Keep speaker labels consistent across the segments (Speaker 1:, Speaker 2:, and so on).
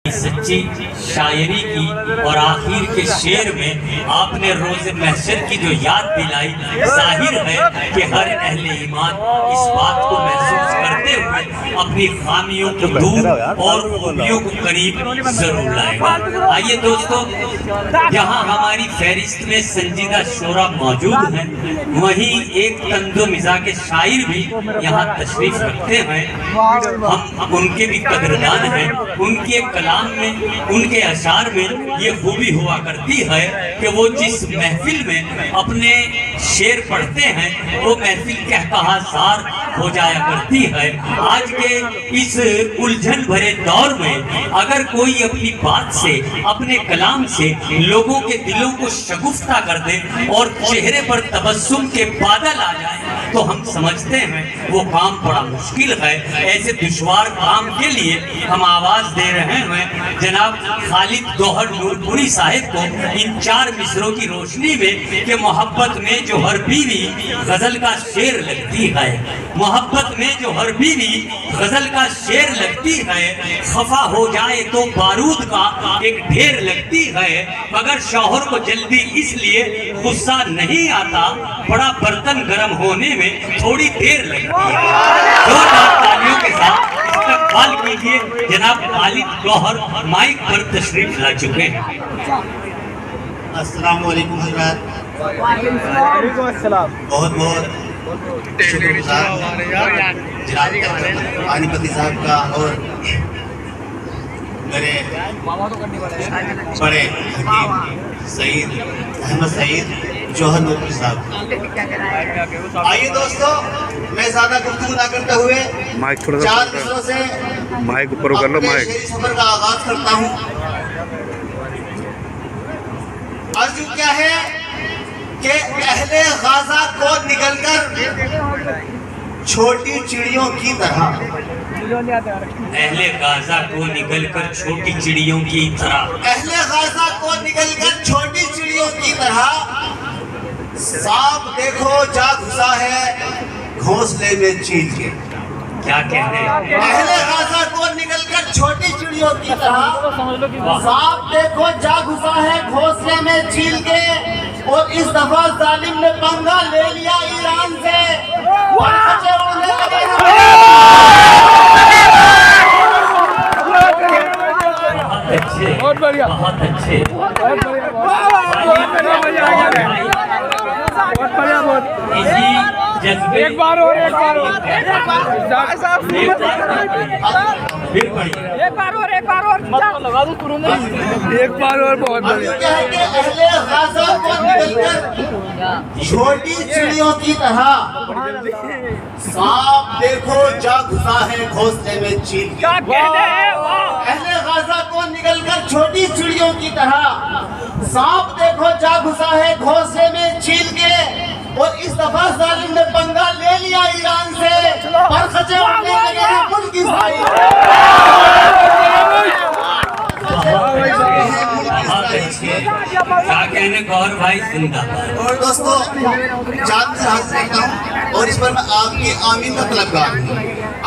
Speaker 1: सच्ची शायरी की और आखिर के शेर में आपने रोज़े महशर की जो याद दिलाई, जाहिर है कि हर अहले ईमान इस बात को महसूस करते हुए अपनी खामियों को दूर और खूबियों को करीब जरूर लाएगा। आइए दोस्तों, यहाँ हमारी फहरिस्त में संजीदा शोरा मौजूद हैं, वहीं एक तंदो मिजाज के शायर भी यहाँ तशरीफ रखते हैं। हम उनके भी कदरदान हैं। उनके कलाम में, उनके अशार में ये खूबी हुआ करती है कि वो जिस महफिल में अपने शेर पढ़ते हैं वो महफिल कहकहासार हो जाया करती है। आज के इस उलझन भरे दौर में अगर कोई अपनी बात से, अपने कलाम से लोगों के दिलों को शगुफ्ता कर दे और चेहरे पर तबस्सुम के बादल आ जाए तो हम समझते हैं वो काम बड़ा मुश्किल है। ऐसे दुश्वार काम के लिए हम आवाज दे रहे हैं जनाब खालिद गौहर नूरपुरी साहिब को इन 4 मिसरों की रोशनी में कि मोहब्बत में जो हर बीवी गजल का शेर लगती है, मोहब्बत में जो हर बीवी गजल का शेर लगती है, खफा हो जाए तो बारूद का एक ढेर लगती है, मगर शौहर को जल्दी इसलिए गुस्सा नहीं आता, बड़ा बर्तन गर्म होने में थोड़ी देर लगती है। जोरदार तालियों के साथ इस्तकबाल कीजिए जनाब खालिद गौहर माइक पर तशरीफ ला चुके हैं।
Speaker 2: अस्सलाम वालेकुम हज़रात, बहुत बहुत शुक्रगुज़ार जनाब आनिपति साहब का और मेरे बड़े हकीम सईद अहमद सईद जौहर नूरपुरी साहब। आइए दोस्तों, मैं ज़्यादा गुफ्तगू ना करते हुए 4 मिसरों से
Speaker 3: माइक ऊपर कर लो, माइक
Speaker 2: सफर का आगाज करता हूँ। अर्ज़ क्या है कि अहले गाज़ा को निकलकर छोटी चिड़ियों की तरह,
Speaker 1: अहले गाज़ा को निकलकर छोटी चिड़ियों की तरह,
Speaker 2: अहले गाज़ा को निकलकर छोटी चिड़ियों की तरह, सांप देखो जा घुसा है घोंसले में चील के।
Speaker 1: क्या कहते हैं?
Speaker 2: अहले गाज़ा को निकलकर छोटी चिड़ियों की तरह, सांप देखो जा घुसा है घोंसले में चील के, और इस दफा जालिम ने पंगा ले लिया ईरान से।
Speaker 1: बहुत बढ़िया, बहुत अच्छे।
Speaker 4: एक बार और एक बार और लगा दो तुरंत, एक बार और। बहुत बढ़िया।
Speaker 2: अहले गाज़ा को निकलकर छोटी चिड़ियों की तरह, सांप देखो जा घुसा है घोंसले में चील के। अहले गाज़ा को निकलकर छोटी चिड़ियों की तरह, सांप देखो जा घुसा है घोंसले में चील के, और इस दफा जालिम ने पंगा ले लिया ईरान से। पर खचे उड़ने लगे हैं मुल्क की
Speaker 1: क्या कहने गौर भाई जिंदाबाद।
Speaker 2: और दोस्तों, चांद से हाथ रखता हूँ और इस पर मैं आपकी आमीन का तलबगार हूँ।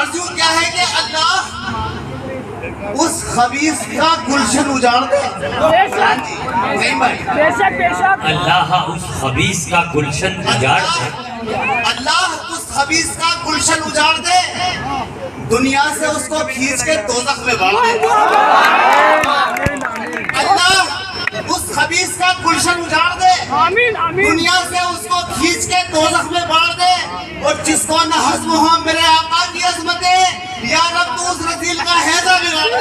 Speaker 2: अर्ज़ू क्या है कि अल्लाह उस खबीस का गुलशन उजाड़ दे।
Speaker 1: अल्लाह उस खबीस का गुलशन उजाड़ दे।
Speaker 2: अल्लाह उस खबीस का गुलशन उजाड़ दे, दुनिया से उसको खींच के दोज़ख में बांध दे। अल्लाह उस खबीस का गुलशन उजाड़ दे, दुनिया से उसको खींच के दोज़ख में बांध दे, और जिसको न हज़्म हो मेरे आका की अज़मतें, या रब तू उस रसील का हैजा बिगाड़ दे।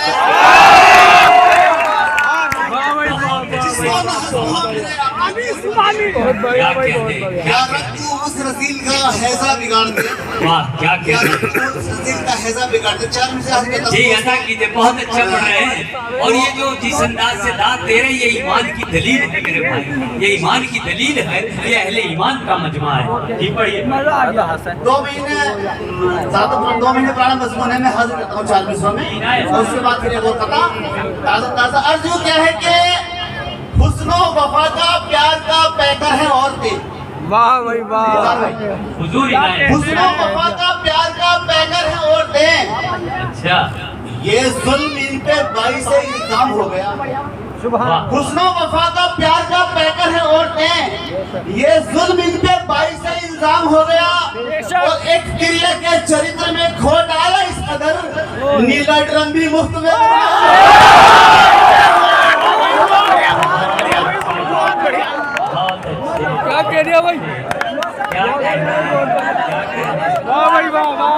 Speaker 2: जिसको न हज़्म हो मेरे आका की अज़मतें, या रब तू उस रसील का हैजा बिगाड़ दे।
Speaker 1: वाह, क्या कहते हैं?
Speaker 2: उस रसील का हैजा बिगाड़ दे। 4 में से हज़रत
Speaker 1: जी अदा कीजिए, बहुत अच्छा पढ़ रहे हैं। और ये जो जिस अंदाज से दाद दे रहे हैं, ये ईमान की दलील है मेरे भाई, ये ईमान की दलील है, ये अहले ईमान का मजमा है। जी पढ़िए।
Speaker 2: 2 महीने ज़्यादा 2 महीने पुराना मज़मून है, मैं हाजिर करता हूँ 4 मिसरों में, और उसके बाद फिर एक और कथा ताज़ा। अर्ज़ क्या है कि हुस्न व वफा का प्यार का पैकर है औरतें।
Speaker 4: वाह भाई वाह।
Speaker 1: हुजूर इनायत।
Speaker 2: हुस्न व वफा का प्यार का पैकर है औरतें।
Speaker 1: अच्छा,
Speaker 2: ये जुल्म इन पे 22 इल्जाम हो गया।
Speaker 1: वाह।
Speaker 2: हुस्नो वफा का प्यार का पैकर है औरतें, ये जुल्म इन पे 22 से इल्जाम हो गया। और एक क्रिया के चरित्र में खोट आया इस कदर, नीला ड्रम भी मुफ्त में।
Speaker 4: क्या कह दिया भाई?
Speaker 1: क्या
Speaker 4: वाह भाई वाह वाह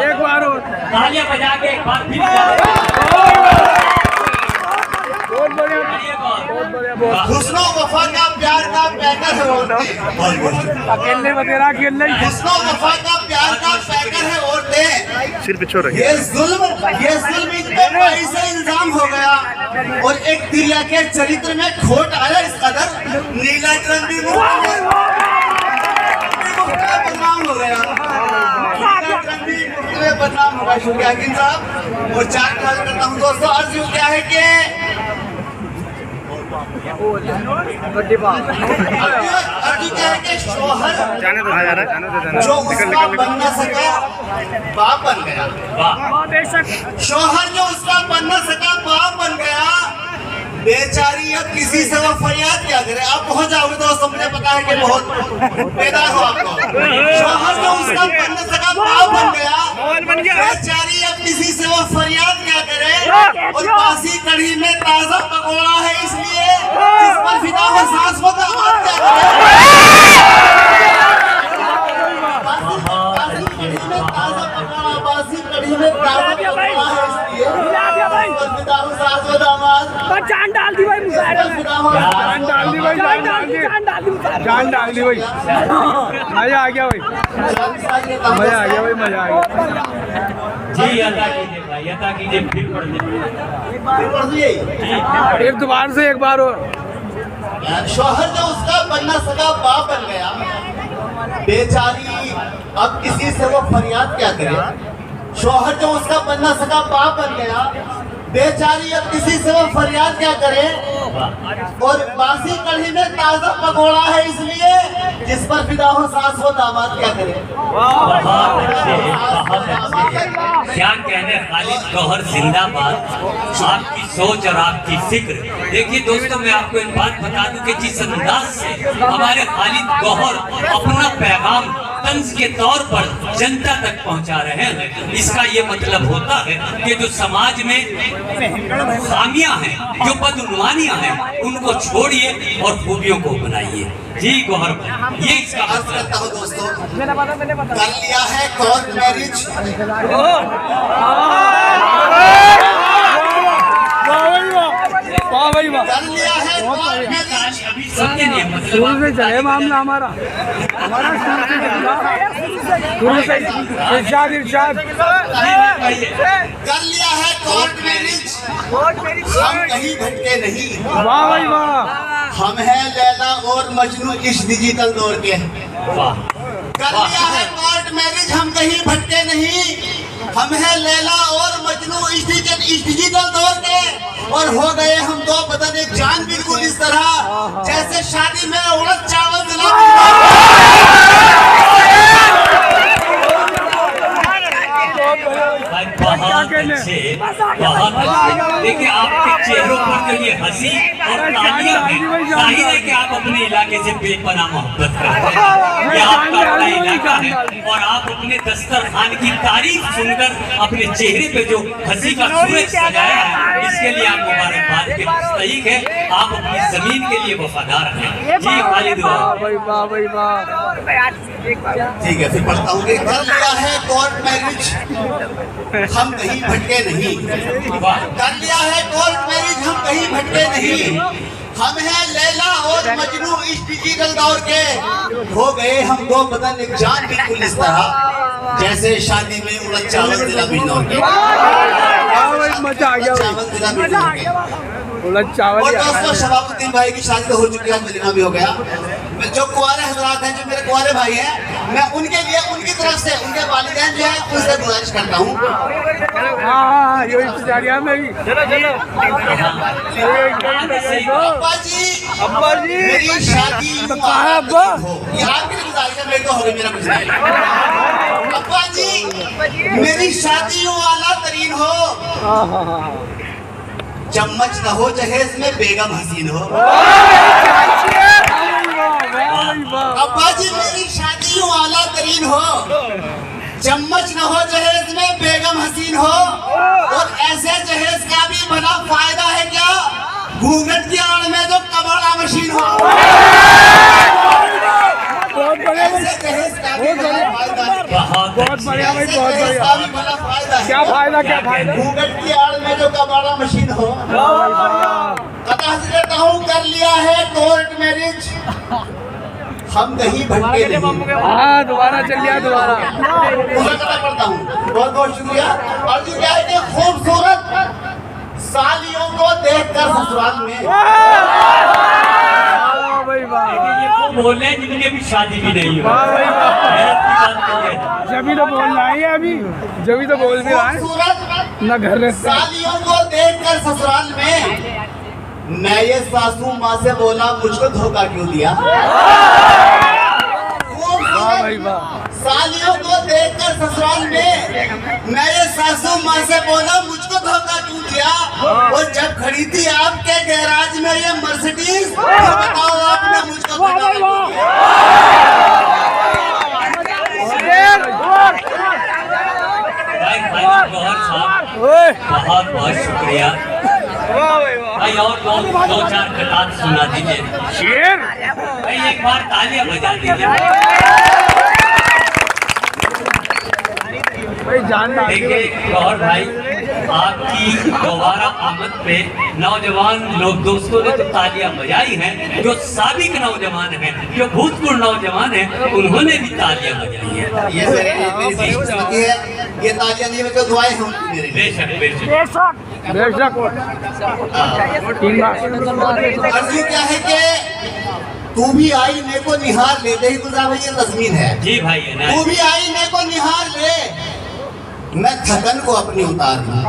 Speaker 4: एक बार और
Speaker 1: तालियां बजा के एक बार फिर
Speaker 4: बहुत बढ़िया बहुत बढ़िया।
Speaker 2: हुस्नो वफा का प्यार का पैकर है औरतें,
Speaker 4: अकेले बतेरा अकेले ही।
Speaker 2: हुस्नो वफा का प्यार का पैकर है औरतें,
Speaker 3: सिर पे छोड़ रखिए।
Speaker 2: ये जुल्म इन पे 22 से इल्जाम हो गया। और एक क्रिया के चरित्र में खोट आया इस कदर, नीला ड्रम भी मुफ्त में बदनाम हो गया। नीला ड्रम भी मुफ्त में बदनाम हो गया। शुक्रिया हकीम साहब। और चार बात करता हूँ दोस्तों, अर्ज यूं क्या है कि शोहर
Speaker 3: जाने दो जाने दो
Speaker 2: जो उसका बन न सका बाप बन गया। शोहर जो उसका बन न सका बाप बन गया, बेचारी अब किसी से वो फरियाद क्या करे। आप पहुंच जाओगे दोस्तों, मुझे पता है कि बहुत पैदा हो आपको। शोहर जो उसका बन न सका बाप बन गया, बेचारी अब किसी से वो फरियाद क्या करे। और बासी कढ़ी में ताजा पकौड़ा है इसलिए जिस पर फिदा हो सास वो दामाद क्या करे। बासी कढ़ी में ताजा पकौड़ा है इसलिए जिस पर फिदा हो सास वो दामाद।
Speaker 4: जान डाल दी भाई मुसाहिब में। जान डाल दी भाई जान डाल दी जान डाल दी भाई। मजा आ गया भाई मजा आ गया भाई मजा आ गया।
Speaker 1: जी अदा कीजिए भाई, अदा कीजिए, फिर पढ़ दीजिए।
Speaker 4: एक दोबारा से एक बार और।
Speaker 2: शोहर जो उसका बन न सका बाप बन गया, बेचारी अब किसी से वो फरियाद क्या करे। शोहर जो उसका बन न सका बाप बन गया, बेचारी अब किसी से वो फरियाद क्या करे। और बासी कढ़ी में ताजा पकौड़ा है इसलिए जिस पर फिदा हो सास वो दामाद क्या करे।
Speaker 1: बहुत अच्छे, बहुत अच्छे। क्या कहने खालिद गौहर जिंदाबाद। आपकी सोच और आपकी फिक्र। देखिए दोस्तों, मैं आपको एक बात बता दूं कि जिस अंदाज से हमारे खालिद गौहर अपना पैगाम तंज के तौर पर जनता तक पहुंचा रहे हैं, इसका ये मतलब होता है कि जो समाज में खामियां हैं, जो बदनुमानियां हैं, उनको छोड़िए और खूबियों को बनाइए। जी गौहर, ये इसका
Speaker 2: अर्ज
Speaker 1: मतलब।
Speaker 2: करता हूँ दोस्तों, कर लिया है कोर्ट मैरिज।
Speaker 4: वाह भाई वाह।
Speaker 2: कर लिया है कोर्ट मैरिज।
Speaker 1: अभी समझे नहीं मतलब
Speaker 4: शुरू से चले मामला हमारा शुरू से चला शुरू से इरशाद इरशाद।
Speaker 2: कर लिया है कोर्ट मैरिज, हम कहीं भटके नहीं।
Speaker 4: वाह भाई वाह।
Speaker 2: हम हैं लैला और मजनू इस डिजिटल दौर के।
Speaker 1: वाह।
Speaker 2: कर लिया है कोर्ट मैरिज, हम कहीं भटके नहीं। हम हैं लैला और मजनू इस डिजिटल दौर के। और हो गए हम दो बदन एक जान, बिल्कुल इस तरह जैसे शादी में उड़द चावल
Speaker 1: बहुत अच्छे, बहुत अच्छे। देखिए आपके चेहरों पर जो ये हंसी और तालियां हैं, जाहिर है कि आप अपने इलाके से बेपनाह मोहब्बत करते हैं। ये आपका अपना इलाका है और आप अपने दस्तरखान की तारीफ सुनकर अपने चेहरे पे जो हंसी का सूरज सजाया है, इसके लिए आप मुबारकबाद के मुस्तहिक है। आप अपनी जमीन के लिए वफादार हैं। जी खालिद
Speaker 4: भाई वाह भाई वाह।
Speaker 2: ठीक है, फिर पढ़ता हूँ कि कर लिया है कोर्ट मैरिज, हम कहीं भटके नहीं। कर लिया है कोर्ट मैरिज, हम कहीं भटके नहीं। हम हैं लैला और मजनू इस डिजिटल दौर के। हो गए हम दो बदन एक जान, बिल्कुल इस तरह जैसे शादी में उड़द चावल जिला बिजनौर के।
Speaker 4: मजा आ गया
Speaker 2: चावल जिला बिजनौर के।
Speaker 4: उड़द चावल।
Speaker 2: और दोस्तों, शबाबुद्दीन भाई की शादी तो हो चुकी है, मदीना भी हो गया। जो कुंवारे हजरात हैं, जो मेरे कुंवारे भाई हैं, मैं उनके लिए उनकी तरफ से उनके वालिदैन जो है उनसे गुजारिश करता हूँ।
Speaker 4: हाँ ये इंतजारिया में भी।
Speaker 2: अब्बा जी मेरी शादी
Speaker 4: कहाँ है अब्बा?
Speaker 2: ये आपके लिए गुजारिश है, मेरे को हो गई, मेरा कुछ नहीं। अब्बा जी मेरी शादी यूं आला तरीन हो, चम्मच न हो जहेज में बेगम हसीन हो। अब्बा जी मेरी शादी यूं आला तरीन हो, चम्मच न हो जहेज में बेगम हसीन हो, और ऐसे जहेज का भी बड़ा फायदा है क्या, घूंघट की आड़ में जो कबाड़ा मशीन हो। ऐसे जहेज का भी बड़ा फायदा है,
Speaker 4: बहुत बढ़िया भाई, बहुत
Speaker 2: ऐसे जहेज
Speaker 4: बढ़िया।
Speaker 2: का भी बड़ा फायदा है,
Speaker 4: क्या फायदा, क्या फायदा?
Speaker 2: घूंघट की आड़ में जो कबाड़ा मशीन हो। कथा से देता हूँ कर लिया है कोर्ट मैरिज, हम कहीं भटके नहीं।
Speaker 4: हाँ दोबारा चल गया, दोबारा।
Speaker 2: पूरा करना पड़ता हूँ, बहुत बहुत शुक्रिया। और जो क्या है कि खूबसूरत सालियों को देखकर ससुराल में,
Speaker 4: वाह भाई वाह,
Speaker 1: ये वो बोले जिनके भी शादी भी नहीं हुई।
Speaker 4: वाह भाई वाह।
Speaker 1: मेहनत की बात नहीं है।
Speaker 4: जब तो बोल रहा है अभी, जब तो बोल भी रहा है
Speaker 2: खूबसूरत
Speaker 4: ना, घर में
Speaker 2: सालियों को देखकर ससुराल में, मैं ये सासू माँ से बोला मुझको धोखा क्यों दिया।
Speaker 4: वाह भाई वाह।
Speaker 2: सालियों को देखकर ससुराल में, मैं ये सासू माँ से बोला मुझको धोखा क्यों दिया, और जब खड़ी थी आपके गैराज में ये मर्सिडीज, तो बताओ आपने मुझको धोखा क्यों दिया।
Speaker 1: भाई गौहर साहब बहुत बहुत शुक्रिया भाई। और दो चार कटार सुना दीजिए
Speaker 4: शेर
Speaker 1: भाई, एक बार तालियां बजा दीजिए।
Speaker 4: भाई जान डाल दी
Speaker 1: देखिए गौहर भाई, आपकी दोबारा आमद पे नौजवान लोग दोस्तों ने जो तालियां बजाई हैं, जो साबिक नौजवान हैं, जो भूतपूर्व नौजवान हैं, उन्होंने भी तालियां बजाई हैं।
Speaker 2: ये मेरी खुशकिस्मती है, ये तालियां नहीं बल्कि दुआएं हैं उनकी मेरे लिए।
Speaker 1: बेशक बेशक।
Speaker 4: बेशक। तीन बार
Speaker 2: अर्ज क्या है कि तू भी आई मेरे को निहार ले, दही गुजरा भाई ये तस्मीन है।
Speaker 1: जी भाई है ना।
Speaker 2: तू भी आई मेरे को निहार ले, मैं थकन को अपनी उतार लूं।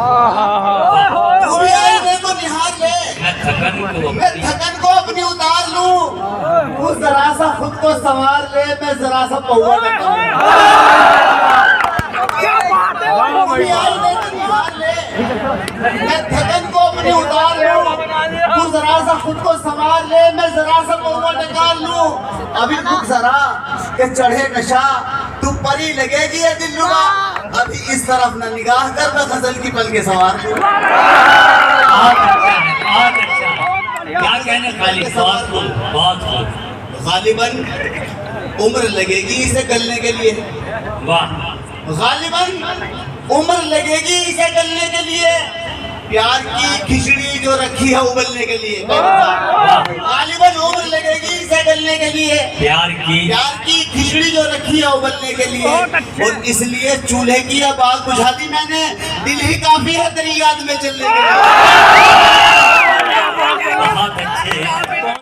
Speaker 2: तू भी आई मेरे को निहार ले,
Speaker 1: मैं थकन को
Speaker 2: मैं थकन को अपनी उतार लूं। तू जरा सा खुद को संवार ले, मैं जरा सा पौवा लगा
Speaker 4: वाह भाई वाह।
Speaker 2: मैं थकन को अपनी उतार लूं, तू जरा सा खुद को संवार ले, मैं जरा सा पौवा निकाल लूं। अभी रुक जरा के चढ़े नशा, तू परी लगेगी ये दिलरुबा, अभी इस तरफ न निगाह कर, मैं गजल की पल के सवार लूं।
Speaker 1: बहुत अच्छा है, बहुत अच्छा है। क्या कहने खाली, बहुत खूब, बहुत खूब।
Speaker 2: गालिबन उम्र लगेगी इसे गलने के लिए,
Speaker 1: वाह।
Speaker 2: गालिबन उम्र लगेगी इसे गलने के लिए, प्यार की खिचड़ी जो रखी है उबलने के लिए। गालिबन उम्र लगेगी इसे गलने के लिए,
Speaker 1: प्यार की
Speaker 2: खिचड़ी जो रखी है उबलने के लिए, और इसलिए चूल्हे की अब आग बुझा दी मैंने, दिल ही काफी है तेरी याद में चलने के लिए।
Speaker 1: बहुत अच्छे।